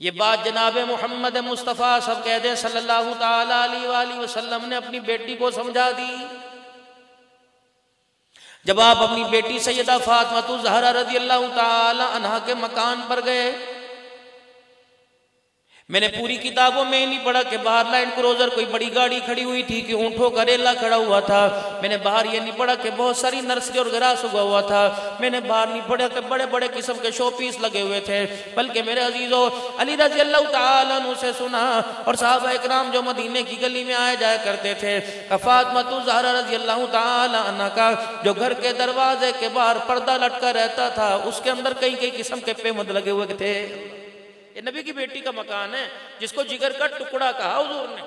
یہ بات جناب محمد مصطفیٰ سب کہہ دیں صلی اللہ تعالیٰ علیہ وآلہ وسلم نے اپنی بیٹی کو سمجھا دی۔ جب آپ اپنی بیٹی سیدہ فاطمہ الزہرا رضی اللہ تعالی عنہا کے مکان پر گئے، میں نے پوری کتابوں میں نہیں پڑھا کہ باہر لینڈ کروزر کوئی بڑی گاڑی کھڑی ہوئی تھی کہ اونٹوں کا ریلا کھڑا ہوا تھا، میں نے باہر یہ نہیں پڑھا کہ بہت ساری نرسری اور گراس اگا ہوا تھا، میں نے باہر نہیں پڑھا کہ بڑے بڑے قسم کے شو پیس لگے ہوئے تھے، بلکہ میرے عزیزو علی رضی اللہ تعالیٰ عنہ سے سنا، اور صحابہ اکرام جو مدینے کی گلی میں آئے جایا کرتے تھے، فاطمہ الزہرا رضی اللہ تعالیٰ عنہ کا جو گھر کے دروازے کے باہر پردہ لٹکا رہتا تھا، اس کے اندر کئی قسم کے پیمند لگے ہوئے تھے۔ یہ نبی کی بیٹی کا مکان ہے جس کو جگر کا ٹکڑا کہا حضور نے۔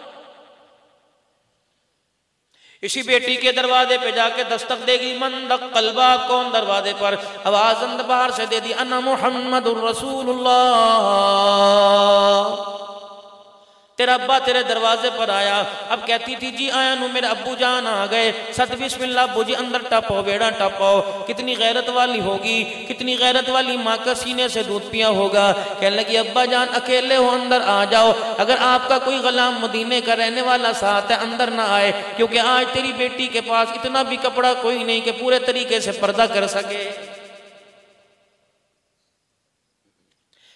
اسی بیٹی کے دروازے پہ جا کے دستک دے گی، من دق الباب، کون دروازے پر؟ آواز اندر باہر سے دے دی، انا محمد الرسول اللہ، تیرا ابا تیرے دروازے پر آیا۔ اب کہتی تھی جی آیا نو، میرے ابو جان آ گئے، ست بسم اللہ ابو جی اندر ٹپو، بیڑا ٹپو۔ کتنی غیرت والی ہوگی، کتنی غیرت والی ماں کا سینے سے دودھ پیا ہوگا۔ کہنے لگی ابا جان اکیلے ہو، اندر آ جاؤ، اگر آپ کا کوئی غلام مدینے کا رہنے والا ساتھ ہے اندر نہ آئے، کیونکہ آج تیری بیٹی کے پاس اتنا بھی کپڑا کوئی نہیں کہ پورے طریقے سے پردہ کر سکے۔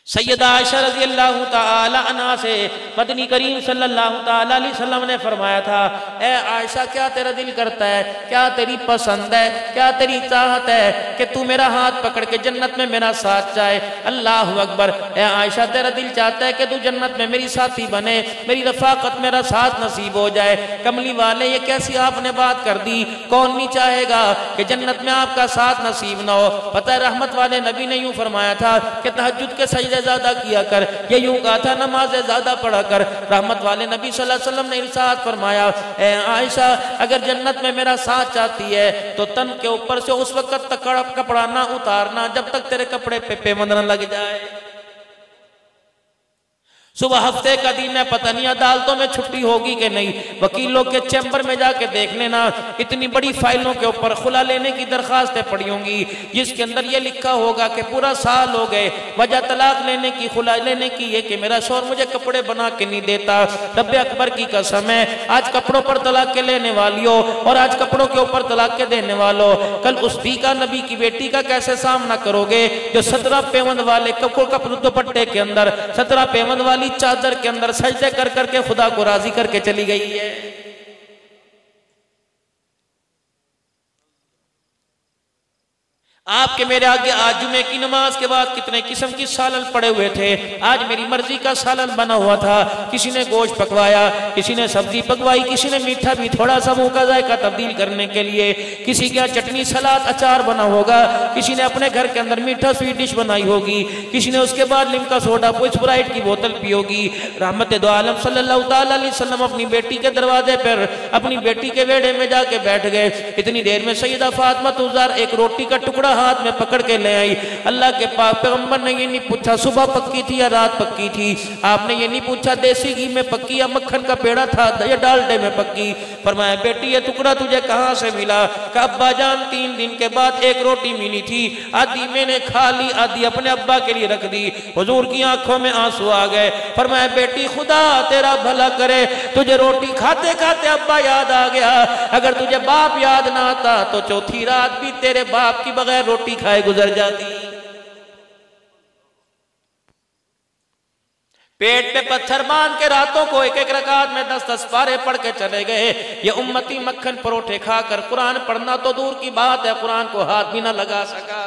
سیدہ عائشہ رضی اللہ تعالی عنہ سے مدنی کریم صلی اللہ تعالی علیہ وسلم نے فرمایا تھا، اے عائشہ کیا تیرا دل کرتا ہے، کیا تیری پسند ہے، کیا تیری چاہت ہے کہ تو میرا ہاتھ پکڑ کے جنت میں میرا ساتھ جائے؟ اللہ اکبر، اے عائشہ تیرا دل چاہتا ہے کہ تو جنت میں میری ساتھی بنے، میری رفاقت میرا ساتھ نصیب ہو جائے؟ کملی والے یہ کیسی آپ نے بات کر دی، کون نہیں چاہے گا کہ جنت میں آپ کا ساتھ نصیب نہ ہو؟ پتہ ہے رحمت والے نبی نے یوں فرمایا تھا کہ تہجد کے سجدے زیادہ کیا کر، یہ یوں کہا تھا نماز زیادہ پڑھا کر۔ رحمت والے نبی صلی اللہ علیہ وسلم نے ارشاد فرمایا، اے عائشہ اگر جنت میں میرا ساتھ چاہتی ہے تو تن کے اوپر سے اس وقت تک کپڑا نہ اتارنا جب تک تیرے کپڑے پہ پیمند نہ لگ جائے۔ صبح ہفتے کا دن ہے، پتہ نہیں عدالتوں میں چھٹی ہوگی کہ نہیں، وکیلوں کے چیمبر میں جا کے دیکھ لینا، اتنی بڑی فائلوں کے اوپر خلا لینے کی درخواستیں پڑی ہوں گی جس کے اندر یہ لکھا ہوگا کہ پورا سال ہو گئے، وجہ طلاق لینے کی، خلا لینے کی یہ کہ میرا شوہر مجھے کپڑے بنا کے نہیں دیتا۔ رب اکبر کی قسم ہے، آج کپڑوں پر طلاق کے لینے والیوں اور آج کپڑوں کے اوپر طلاق کے دینے والوں، کل اس بھی کا نبی کی بیٹی کا کیسے سامنا کرو گے جو 17 پیوند والے کپڑے دوپٹے کے اندر، 17 پیوند والی چادر کے اندر سجدے کر کر کے خدا کو راضی کر کے چلی گئی ہے۔ آپ کے میرے آگے آج جمعے کی نماز کے بعد کتنے قسم کی سالن پڑے ہوئے تھے، آج میری مرضی کا سالن بنا ہوا تھا، کسی نے گوشت پکوایا، کسی نے سبزی پکوائی، کسی نے میٹھا بھی تھوڑا سا منہ کا ذائقہ تبدیل کرنے کے لیے، کسی کے چٹنی سلاد اچار بنا ہوگا، کسی نے اپنے گھر کے اندر میٹھا سویٹ ڈش بنائی ہوگی، کسی نے اس کے بعد لمکا سوڈا اسپرائٹ کی بوتل پی ہوگی۔ رحمت دو عالم صلی اللہ تعالی علیہ وسلم اپنی بیٹی کے دروازے پر اپنی بیٹی کے ویڑے میں جا کے بیٹھ گئے۔ اتنی دیر میں سیدہ فاطمہ الزہرا ایک روٹی کا ٹکڑا ہاتھ میں پکڑ کے لے آئی۔ اللہ کے پاک پیغمبر نے یہ نہیں پوچھا صبح پکی تھی یا رات پکی تھی، آپ نے یہ نہیں پوچھا دیسی گھی میں پکی یا مکھن کا پیڑا تھا یا ڈالڈے میں پکی، فرمایا بیٹی یہ ٹکڑا تجھے کہاں سے ملا؟ کہ ابا جان 3 دن کے بعد ایک روٹی ملی تھی، آدھی میں نے کھا لی، آدھی اپنے ابا کے لیے رکھ دی۔ حضور کی آنکھوں میں آنسو آ گئے، فرمایا بیٹی خدا تیرا بھلا کرے، تجھے روٹی کھاتے کھاتے ابا یاد آ گیا، اگر تجھے باپ یاد نہ آتا تو چوتھی رات بھی تیرے باپ کی بغیر روٹی کھائے گزر جاتی۔ پیٹ پہ پتھر باندھ کے راتوں کو ایک ایک رکعت میں 10 پارے پڑھ کے چلے گئے۔ یہ امتی مکھن پروٹھے کھا کر قرآن پڑھنا تو دور کی بات ہے، قرآن کو ہاتھ بھی نہ لگا سکا۔